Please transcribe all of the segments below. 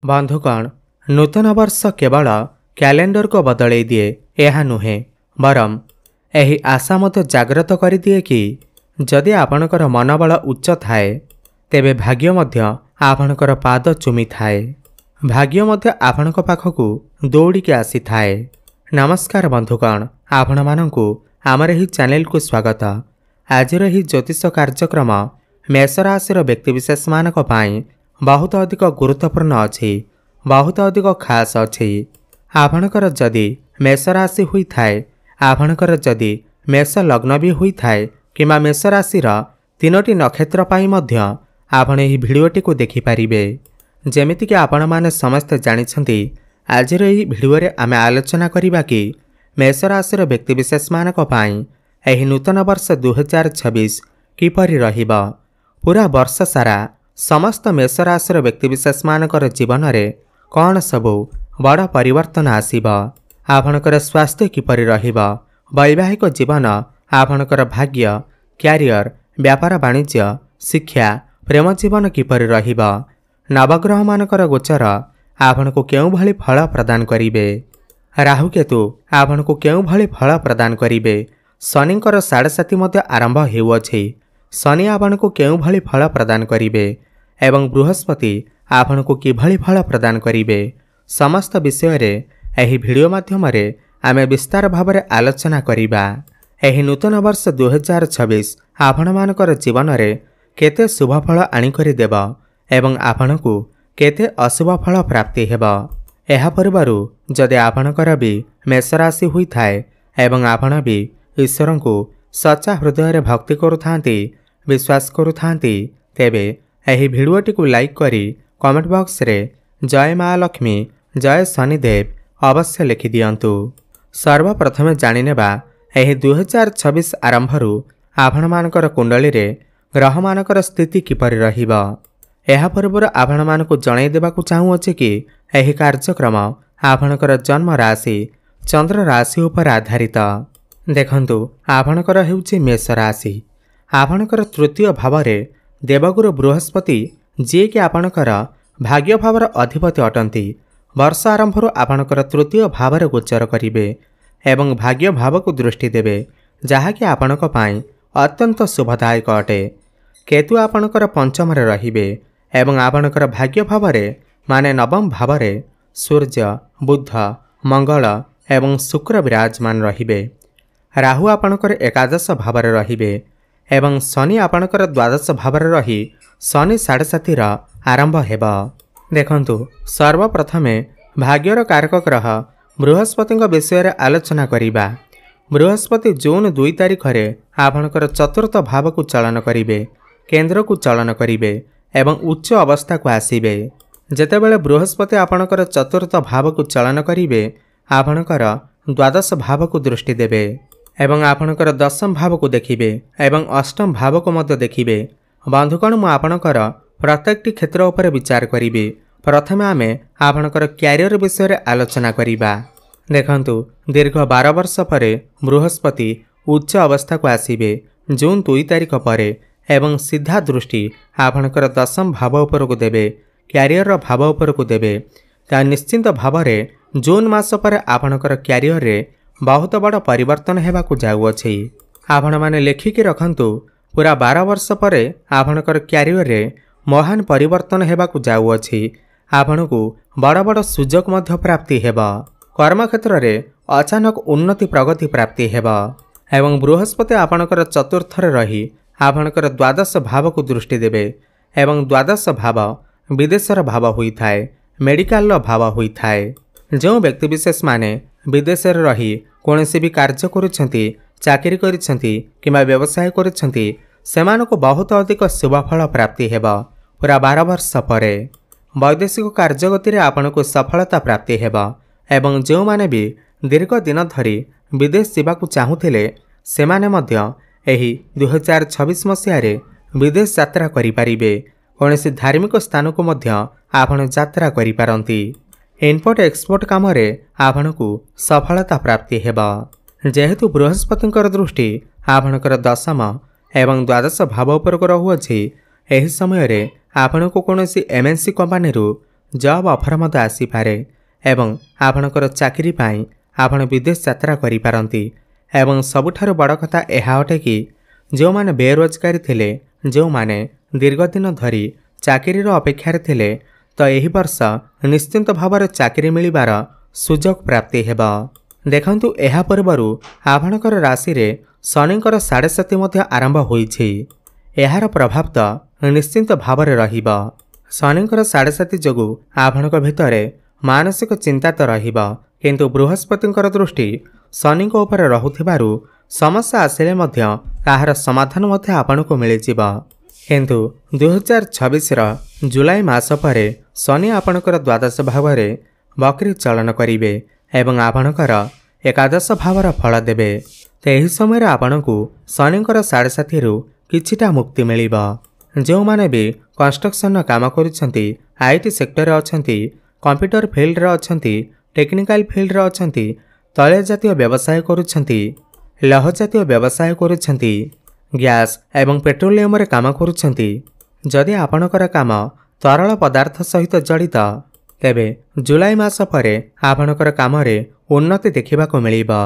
बंधुगण नूतन वर्ष केवल कैलेंडर को बदल दिए यह नुहे बरम यही आशा मत जागृत कर दिए कि जदि आपणकर मनोबल उच्च थाए तेबे भाग्य मध्य आपणकर पाद चुमी थाए भाग्य मध्य आपणक पाखकु दौड़िकी आसी थाए। नमस्कार बंधुगण आपण मानंकु आमर ही चैनल को स्वागत। आजिर ही ज्योतिष कार्यक्रम मेष राशि व्यक्तिविशेष मानक पाई बहुत अधिक गुरुत्वपूर्ण अच्छी बहुत अधिक खास अच्छी। आपणकर जदि मेष राशि हुई थाए आपणकर जदि मेष लग्न भी हुई थाए किंबा मेष राशि तीनोटी नक्षत्र पाई मध्य आपण यह भिडियोटी को देखिपारे। जेमितिक आपण माने समस्त जानिछंती आजिर यही भिडियो आमे आलोचना करिबा कि मेष राशि व्यक्तिविशेष मानक पाई एही नूतन वर्ष 2026 किपरि रहिबा। पूरा वर्ष सारा समस्त मेष राशि व्यक्तिविशेष मानकर जीवन में कौन सबू बड़ परिवर्तन आसीबा। आपणकर स्वास्थ्य किपरि रहिबा, वैवाहिक जीवन, आपणकर भाग्य, क्यारियर, व्यापार वाणिज्य, शिक्षा, प्रेम जीवन किपरि रहिबा। नवग्रह मानकर गोचर आपण को केउ भली फल प्रदान करिवे। राहु केतु आपण को केउ भली फल प्रदान करिवे। शनिकर 7.5 मध्य आरंभ हेउअछि। शनि आपण को केउ भली फल प्रदान करिवे एवं बृहस्पति आपण को किभली फल प्रदान करिवे समस्त विषय रे एही भिडियो माध्यम रे आमे विस्तार भाव में आलोचना करिबा। एही नूतन वर्ष 2026 आपण मानकर जीवन रे केते शुभ फल आनी करि देबा एवं आपण को केते अशुभ फल प्राप्ति हेबा। एहा परिवारु जदि आपणकर भी मेष राशि हुई थाए एवं आपण भी ईश्वर को सच्चा हृदय रे भक्ति करुथांती विश्वास करुथांती तेबे एही भिडियोटी को लाइक करी कमेंट बॉक्स रे जय माँ लक्ष्मी जय शनिदेव अवश्य लिखि दियंतु। सर्वप्रथमे जानिनेबा एही 2026 आरंभरू आपण मानकर कुंडली रे ग्रह मानकर स्थिति किपरि रहिबा। एहा पूर्व आपण मानकु जणाई देबाकु चाहूअछि कि एही कार्यक्रम आपणकर जन्म राशि चंद्र राशि उपर आधारित। देखंतु आपणकर हेउछि मेष राशि। आपणकर तृतीय भाव रे देवगुरु बृहस्पति जी कि आपणकर भाग्य भावर अधिपति अटंती वर्ष आरंभ आपणकर तृतीय भाव रे गोचर करिवे एवं भाग्य भाव को दृष्टि देवे जहाँकि आपणक पाई अत्यंत शुभदायक अटे। केतु आपणकर पंचम रे रहिबे एवं आपणकर भाग्य भाव रे माने नवम भाव रे सूर्य बुध मंगल एवं शुक्र विराजमान रहिबे। राहु आपणकर एकादश भाव रे रहिबे एवं शनि आपणकर द्वादश भाव रे रही शनि 7.5 आरंभ हेबा। देखंतु सर्वप्रथमे भाग्यर कारक ग्रह बृहस्पति विषय रे आलोचना करिबा। बृहस्पति जून 2 तारिख रे आपणकर चतुर्थ भाव को चलन करिवे केंद्र को चलन करिवे एवं उच्च अवस्था को आसीबे। जेतेबेले बृहस्पति आपणकर चतुर्थ भाव को चलन करिवे आपणकर द्वादश भाव को दृष्टि देवे एवं आपणकर दशम भाव को देखिबे एवं अष्टम भाव को मध्य देखिबे। बंधुगण मु आपणकर प्रत्येकटी क्षेत्र उपर विचार करिबे। प्रथमे आमे आपणकर क्यारियर विषय रे आलोचना करिबा। देखंतु दीर्घ 12 वर्ष परे बृहस्पति उच्च अवस्था को आसीबे जून 2 तारिख परे एवं सीधा दृष्टि आपणकर दशम भाव उपर को देबे क्यारियर भाव उपर को देबे। ता निश्चिंत भाव रे जून मास पर आपणकर क्यारियर रे बहुत बड़ परिवर्तन हेबा को जाउअछि। आपण माने लेखिकी रखंतु पूरा 12 वर्ष परे आपणकर क्यारियर रे महान परिवर्तन हेबा को जाउअछि। आपणकु बड़ बड़ सुजोग मध्य प्राप्ति हेबा। कर्म क्षेत्र रे अचानक उन्नति प्रगति प्राप्ति हेबा एवं बृहस्पति आपणकर चतुर्थ रे रही आपणकर द्वादश भाव को दृष्टि देवे एवं द्वादश भाव विदेशर भाव होई थाए मेडिकल भाव होई थाए। जो व्यक्तिविशेष माने विदेश रे रही कोनोसी भी कार्य करुछंती चाकरी करिछंती किंबा व्यवसाय करिछंती सेमानको बहुत अधिक शुभ फल प्राप्ति हेबा। पूरा 12 वर्ष परे वैदेशिक कार्यगति रे आपनको सफलता प्राप्ति हेबा एवं जो माने भी दीर्घ दिन धरी विदेश जावाकु चाहुथिले सेमाने मध्य एही 2026 मसिया रे विदेश यात्रा करि परिबे। कोनोसी धार्मिक स्थान को मध्य आपण यात्रा करि पारंती। इम्पोर्ट एक्सपोर्ट काम रे आपनको सफलता प्राप्ति हेबा। जेहेतु बृहस्पतिकर दृष्टि आपणकर दशम एवं द्वादश भाव उपर को रहुअछि एही समय रे आपनको कोनोसी एमएनसी कंपनी रु जॉब ऑफर मध्य आसीपारे एवं आपणकर चाकरी पाई आपण विदेश यात्रा करिपारंती। एवं सबुठारु बड़ कथा यह अटे कि जो माने बेरोजगारी थिले जो माने दीर्घ दिन धरी चाकरी अपेक्षार थिले तो यही वर्ष निश्चिंत भाव चाकरी मिलिबार सुजोग प्राप्ति हेबा। देखंतु एहा पूर्वरु आपणकर राशि रे शनिकर 7.5 मध्य आरंभ होईछि। एहार प्रभाव तो निश्चिंत भाव रहिबा। शनिकर 7.5 जोगु आपणक भितरे मानसिक चिंता तो रहिबा, किंतु बृहस्पतिकर दृष्टि शनि उपर रहुथिबारु समस्या आसिले मध्य ताहार समाधान मध्य आपणको मिलिजिबा। किंतु 2026 जुलाई मास परे शनि आपणकर द्वादश भाव रे बकरी चलन करिवे एवं आपणकर एकादश भावर फल देबे। तेही समय आपणको शनिकर 7.5 रु किछिटा मुक्ति मिलिबा। जो माने भी कंस्ट्रक्शन काम करुछंती, आईटी सेक्टर अछंती, कंप्यूटर फील्ड रे अछंती, टेक्निकल फील्ड रे अछंती, तैल जातीय व्यवसाय करुछंती, लौह जातीय व्यवसाय करुछंती, गैस एवं पेट्रोलियम रे काम करुछंती, जदि आपणकर काम तरल पदार्थ सहित जड़ित तेबे जुलाई मास परे आपणकर काम रे उन्नति देखिबा को मिलिबा।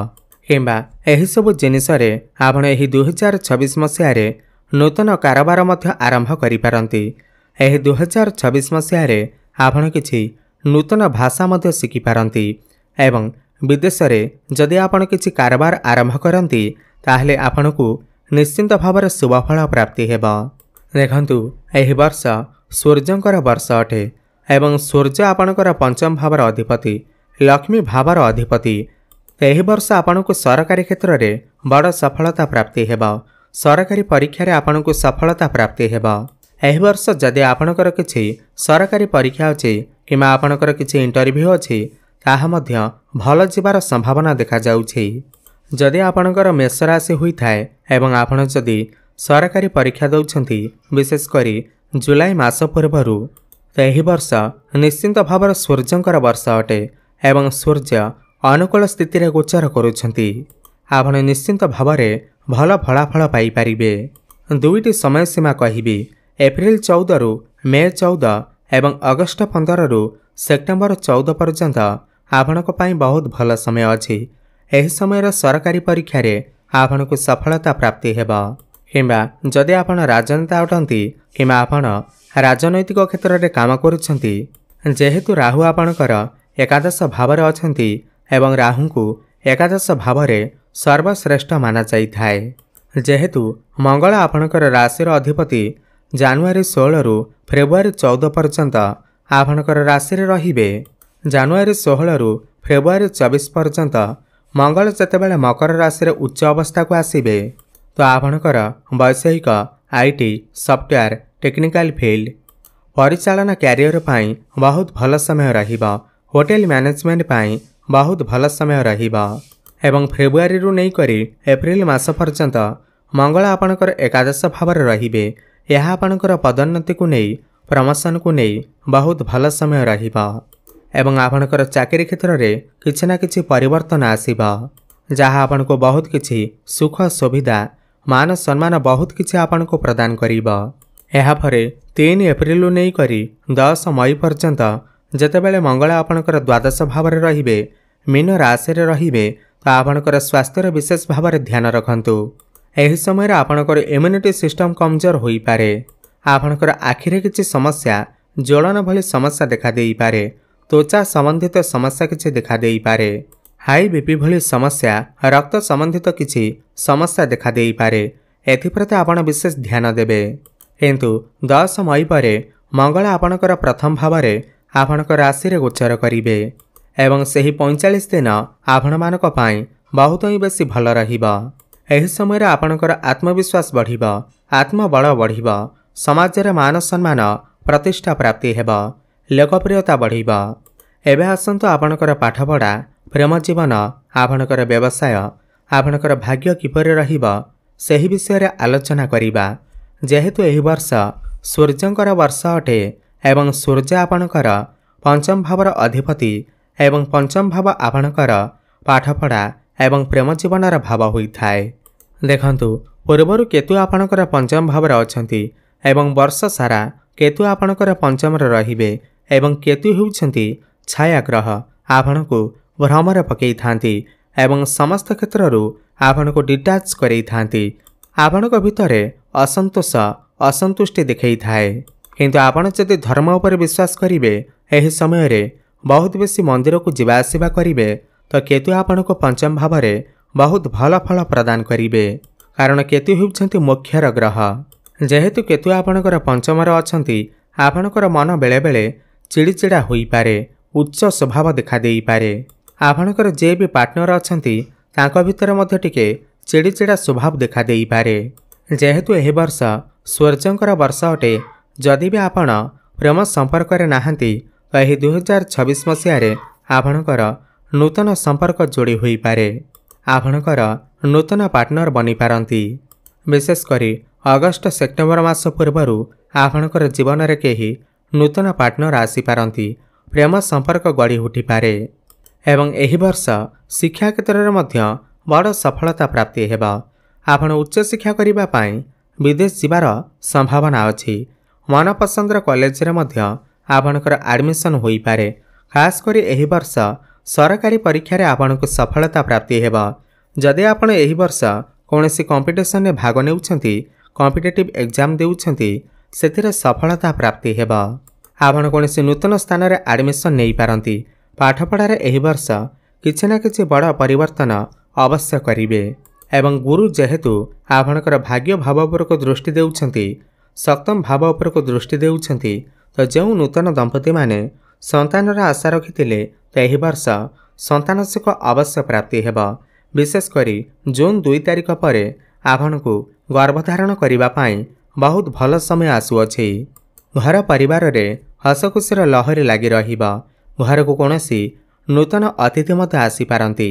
किंबा एही सब जिनिस रे आपण एही 2026 मसिया रे नूतन कारोबार मध्य आरंभ करि पारंती। एही 2026 मसिया रे आपण किछि नूतन भाषा मध्य शिखि पारंती एवं विदेश रे जदि आपण किछि कारोबार आरंभ करंती ताहले आपणकु निश्चिंत भाव शुभफल प्राप्ति हेबा। देखंतु एही वर्ष सूर्यंकर वर्ष अटे एवं सूर्य आपणकर पंचम भावर अधिपति, लक्ष्मी भावर अधिपति। एही वर्ष आपणकु सरकारी क्षेत्र रे बड़ सफलता प्राप्ति हेबा। सरकारी परीक्षा रे आपणकु सफलता प्राप्ति हेबा। एही वर्ष जदि आपणकर किछि सरकारी परीक्षा अछि किमा आपणकर किछि इंटरव्यू अछि ताहा मध्य भल जिबार संभावना देखा जाउछि। जदि आपणकर मेष राशि होई थाए एवं आपण जदि सरकारी परीक्षा दउछंती विशेष करी जुलाई मास पूर्वरु एही वर्ष निश्चिंत भाव सूर्यंकर वर्ष अटे एवं सूर्य अनुकूल स्थिति रे गोचर करुछंती। आपण निश्चिंत भाव भल फलाफल पाई पारिबे। दुईटी समय सीमा कहिबी, एप्रिल 14 रु मे 14 एवं अगस्त 15 रु सेप्टेम्बर 14 पर्यंत आपणक पाई बहुत भल समय अछि। एही समय सरकारी परीक्षा रे आपणकु सफलता प्राप्ति हेबा। किंबा जदि आपण राजनेता अटंती किंबा आपण राजनैतिक क्षेत्र रे काम करुछंती, जेहेतु राहु आपणकर एकादश भाव रे अछंती एवं राहु को एकादश भाव रे सर्वश्रेष्ठ माना जाई थाए। जेहेतु मंगल आपणकर राशि अधिपति जनवरी 16 रु फेब्रुआरी 14 पर्यंत आपणकर राशि रे रहिबे। जनवरी 16 रु फेब्रुआरी 24 पर्यंत मंगल जेतेबेले मकर राशि रे उच्च अवस्था को आसीबे तो आपणकर वैषयिक, आईटी, सॉफ्टवेयर, टेक्निकल फील्ड, परिचालन कैरियर पाई बहुत भल समय रहिबा। होटल मैनेजमेंट पाई बहुत भल समय रहिबा एवं फेब्रुआरी रु नै करी एप्रिल मास पर्यंत मंगल आपणकर एकादश भाव रे रहिबे। यह आपणकर पदोन्नति को नै, प्रमोशन को नै बहुत भल समय रहिबा एवं आपणकर चाकरी क्षेत्र रे किछि ना किछि परिवर्तन आसीबा, जहाँ आपनको बहुत किछि सुख सुविधा, मान सम्मान बहुत किछि आपनको प्रदान करिबा। एहा परे 3 एप्रिल नै करी 10 मई पर्यंत जेतेबेले मंगल आपणकर द्वादश भाव रे रहिबे, मीन राशि रे रहिबे तो आपणकर स्वास्थ्य विशेष भाव रे ध्यान रखंतु। एही समय रे आपणकर इम्यूनिटी सिस्टम कमजोर होई पारे। आपणकर आखिरे किछि समस्या, ज्वलन भली समस्या देखा देई पारे। त्वचा संबंधित समस्या किछि देखा देई पारे। हाई बीपी भली समस्या, रक्त संबंधित किछि समस्या देखा देई पारे। एथिप्रति आपण विशेष ध्यान देबे। किंतु 10 मई परे मंगल आपणकर प्रथम भाव रे आपणकर राशि रे गोचर करिवे एवं सेही 45 दिन आपण मानक पाई बहुत ही बेसी भल रहिबा। एही समय रे आपणकर आत्मविश्वास बढ़िबा, आत्मबल बढ़िबा, समाज रे मान सम्मान प्रतिष्ठा प्राप्ति हेबा, लोकप्रियता बढ़िबा। एबे आसंतु आपणकर पाठपढ़ा, प्रेम जीवन, आपणकर व्यवसाय, आपणकर भाग्य किपरि रहिबा सेही विषय रे आलोचना करिबा। जेहेतु एही वर्ष सूर्यंकर वर्ष अटे एवं सूर्य आपणकर पंचम भावर अधिपति एवं पंचम भाव आपणकर पाठपढ़ा एवं प्रेम जीवनर भाव होई थाए। देखंतु पूर्वरु केतु आपणकर पंचम भावर अछंती एवं वर्ष सारा केतु आपणकर पंचम रे रहिबे एवं केतु हेउछन्ति छाया ग्रह आपणको भ्रमर पकई थांती एवं समस्त क्षेत्रରୁ आपणको डिटाच करई थांती। आपणको भितरे असंतोष असंतुष्टि देखई थाए। किंतु आपण जदि धर्म उपर विश्वास करिवे एही समय रे बहुत बेसी मंदिर को जिबा आसिबा करिवे तो केतु आपणको पंचम भाव रे बहुत भल फल प्रदान करिवे। कारण केतु हेउछन्ति मोक्षर ग्रह। जेहेतु केतु आपणकर पंचमर अछन्ति आपणकर मन बेले बेले चिड़चिड़ा होई पारे, उच्च स्वभाव देखा देई पारे। आपणकर जे भी पार्टनर अछन्ति तांको भितर मध्य टिके चिड़चिड़ा स्वभाव देखा देई पारे। जेहेतु एही वर्ष सूर्यंकर वर्ष अटे, जदि भी आपण प्रेम संपर्क रे नाहंती तो एही 2026 मसीह रे आपणकर नूतन संपर्क जोड़ी होई पारे। आपणकर नूतन पार्टनर बनी पारंती। विशेष करी अगस्त सेप्टेम्बर मास पूर्वरु आपणकर जीवन रे केही नूतन पार्टनर आसी पारंती। प्रेम संपर्क गढ़ी उठी पारे एवं एही वर्ष शिक्षा क्षेत्र में मध्य बड़ सफलता प्राप्ति हेबा। आपण उच्च शिक्षा करिबा पई विदेश जिबार संभावना अछि। मनपसंदर कॉलेज रे मध्य आपणकर एडमिशन होई पारे। खास करी एही वर्ष सरकारी परीक्षा रे आपणको सफलता प्राप्ति हेबा। जदि आपण एही वर्ष कोनोसी कंपटीशन में भाग नेउछंती, कॉम्पिटिटिव एग्जाम देउछंती, सेथिरे सफलता प्राप्ति हेबा। आपण कोनोसी नूतन स्थान रे एडमिशन नेई पारंती। पाठपढ़ा रे एही वर्ष किछि ना किछि बड़ परिवर्तन अवश्य करिवे। एवं गुरु जेहेतु आपणकर भाग्य भाव उपर को दृष्टि देउछंती, सप्तम भाव उपर को दृष्टि देउछंती, तो जो नूतन दंपति माने संतानर आशा रखिथिले तो एही वर्ष संतान सुख अवश्य प्राप्ति हेबा। विशेष करी जून 2 तारिख परे आपणको गर्भधारण करिबा पई बहुत भल समय आसुअछि। घर परिवार रे हसखुशीर लहरी लागि रहिबा। घर को कोनोसी नूतन अतिथि मध्य आसी पारंती।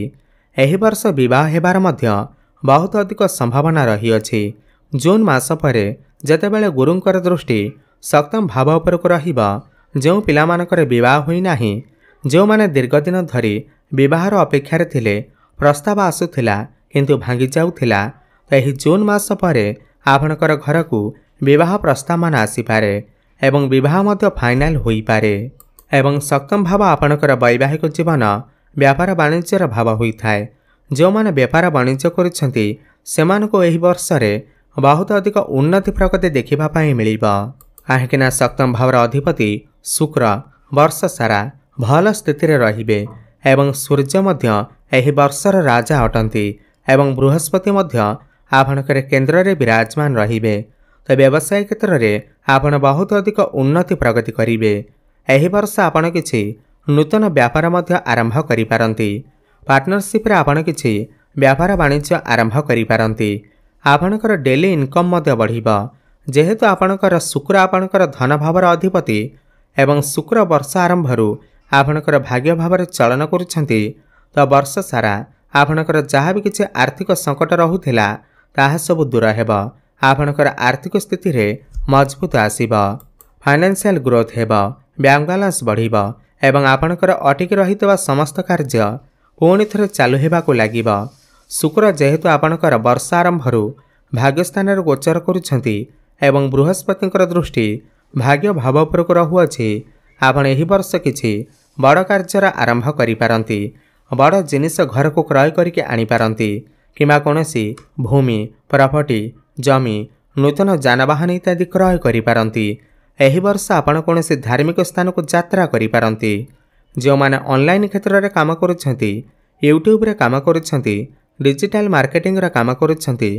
एही वर्ष विवाह हेबार मध्य बहुत अधिक संभावना रही अछि। जून मास परे जेतेबेले गुरुंकर दृष्टि सप्तम भाव उपर को रहिबा, जो पिलामानकर विवाह होई नाही, जो माने दीर्घ दिन धरी विवाहर अपेक्षा थिले, प्रस्ताव आसुथिला किंतु भांगी जाउथिला, तो एही जून मास परे आपणकर घर को विवाह प्रस्ताव मान आसी पारे एवं विवाह मध्य फाइनल होई पारे। एवं सप्तम भाव आपणकर वैवाहिक जीवन व्यापार वाणिज्यर भाव होई थाए। जो माने व्यापार वाणिज्य करुछंती सेमानको एही वर्ष रे बहुत अधिक उन्नति प्रगति देखिबा पई मिलिबा। काहेकिना सप्तम भावर अधिपति शुक्र वर्ष सारा भल स्थिति रे रहिबे एवं सूर्य मध्य एही वर्षर राजा अटंती एवं बृहस्पति मध्य आपणकर केन्द्र रे विराजमान रहिबे। तो व्यवसाय क्षेत्र रे आपण बहुत अधिक उन्नति प्रगति करिवे। एही वर्ष आपण किछि नूतन व्यापार मध्य आरंभ करि पारंती। पार्टनरशिप रे आपण किछि व्यापार वाणिज्य आरंभ करि पारंती। आपणकर डेली इनकम मध्य बढ़िबा। जेहेतु आपणकर शुक्र आपणकर धन भावर अधिपति एवं शुक्र वर्ष आरंभरू आपणकर भाग्य भावर चलन करुछंती, तो वर्ष सारा आपणकर जहाँ भी किछि आर्थिक संकट रहुथिला ताहा सब दूर हेबा। आपणकर आर्थिक स्थिति रे मजबूत आसीबा। फाइनेंशियल ग्रोथ हेबा, बैंक बैलेंस बढ़िबा एवं आपणकर अटिकी रहितबा समस्त कार्य पुणी थरे चालू हेबाकु लागिबा। शुक्र जेहेतु आपणकर वर्ष आरंभरू भाग्यस्थान रे गोचर करुछंती एवं बृहस्पतिंकर दृष्टि भाग्य भाव उपर को रहुअछि, आपण एही वर्ष किछि बड़ कार्यर आरंभ करि पारंती। बड़ जिनिस घर को क्रय करिके आनी पारंती किमा कोनोसी भूमि, प्रॉपर्टी, जमी, नूतन जानवाहन इत्यादि क्रय करि पारंती। एही वर्ष आपण कोनोसी धार्मिक स्थान को यात्रा करि पारंती। जो माने ऑनलाइन क्षेत्र रे काम करुछंती, यूट्यूब रे काम करुछंती, डिजिटल मार्केटिंग रे काम करुछंती,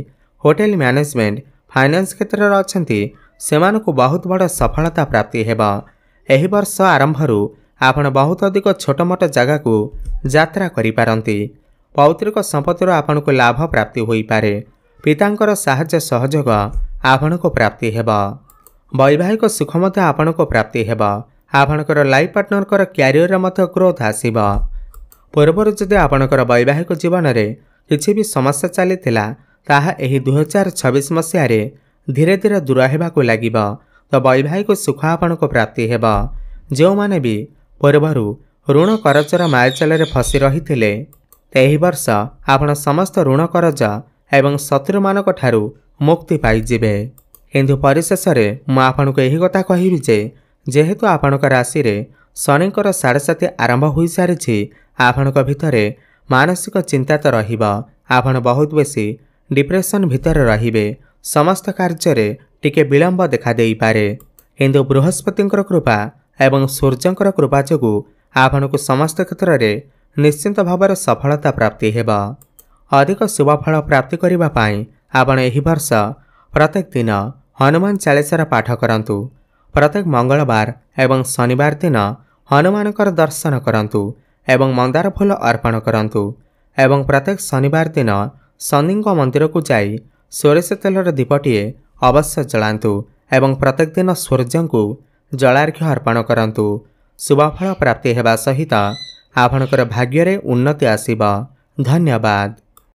होटल मैनेजमेंट, फाइनेंस क्षेत्र रे अछंती, सेमानकु बहुत बड़ सफलता प्राप्ति हेबा। एही वर्ष आरंभरू आपण बहुत अधिक छोट मोट जगह को यात्रा करि पारंती। पौत्रिक संपत्तिर आपनको लाभ प्राप्ति होई पारे। पितांकर साहाय्य सहयोग आपनको प्राप्ति हेबा। वैवाहिक सुख मध्य आपनको प्राप्ति हेबा। आपणकर लाइफ पार्टनर क्यारियर रे मध्य ग्रोथ आसीबा। पूर्वर जदि आपणकर वैवाहिक जीवन रे किछि भी समस्या चलीथिला ताहा एही 2026 मसीह रे धीरे धीरे दूर हेबाकु लागिबा। तो वैवाहिक सुख आपनको प्राप्ति हेबा। जो माने भी पूर्वरु ऋण करजर मायाचाल रे फसी रहिथिले, एही वर्ष आपण समस्त ऋण करज एवं शत्रु मानक ठारू मुक्ति पाई जिवे। किंतु परिशेष रे मु आपनको एही कथा कहिबि जे जेहेतु आपणक राशि रे शनिकर 7.5 आरंभ हो सारी आपणक भितरे मानसिक चिंता तो रहिबा। आपण बहुत बेसी डिप्रेशन भितर रहिबे। समस्त कार्य टिके विलंब देखा देई पारे, किंतु बृहस्पतिंकर कृपा एवं सूर्यंकर कृपा जोगु आपणकु समस्त क्षेत्र में निश्चिंत भाव सफलता प्राप्ति हेबा। अधिक शुभफल प्राप्ति करने पाई आपण एही वर्ष प्रत्येक दिन हनुमान चालीसार पाठ करंतु। प्रत्येक मंगलवार एवं शनिवार दिन हनुमानकर दर्शन करंतु एवं मंदार फूल अर्पण करंतु एवं प्रत्येक शनिवार दिन शनिंक मंदिर को जाई सोरिष तेलर दीपटीए अवश्य जलांतु एवं प्रत्येक दिन सूर्य को जलार्घ्य अर्पण करंतु। शुभफल प्राप्ति हेबा सहित आपणकर भाग्य रे उन्नति आसीबा। धन्यवाद।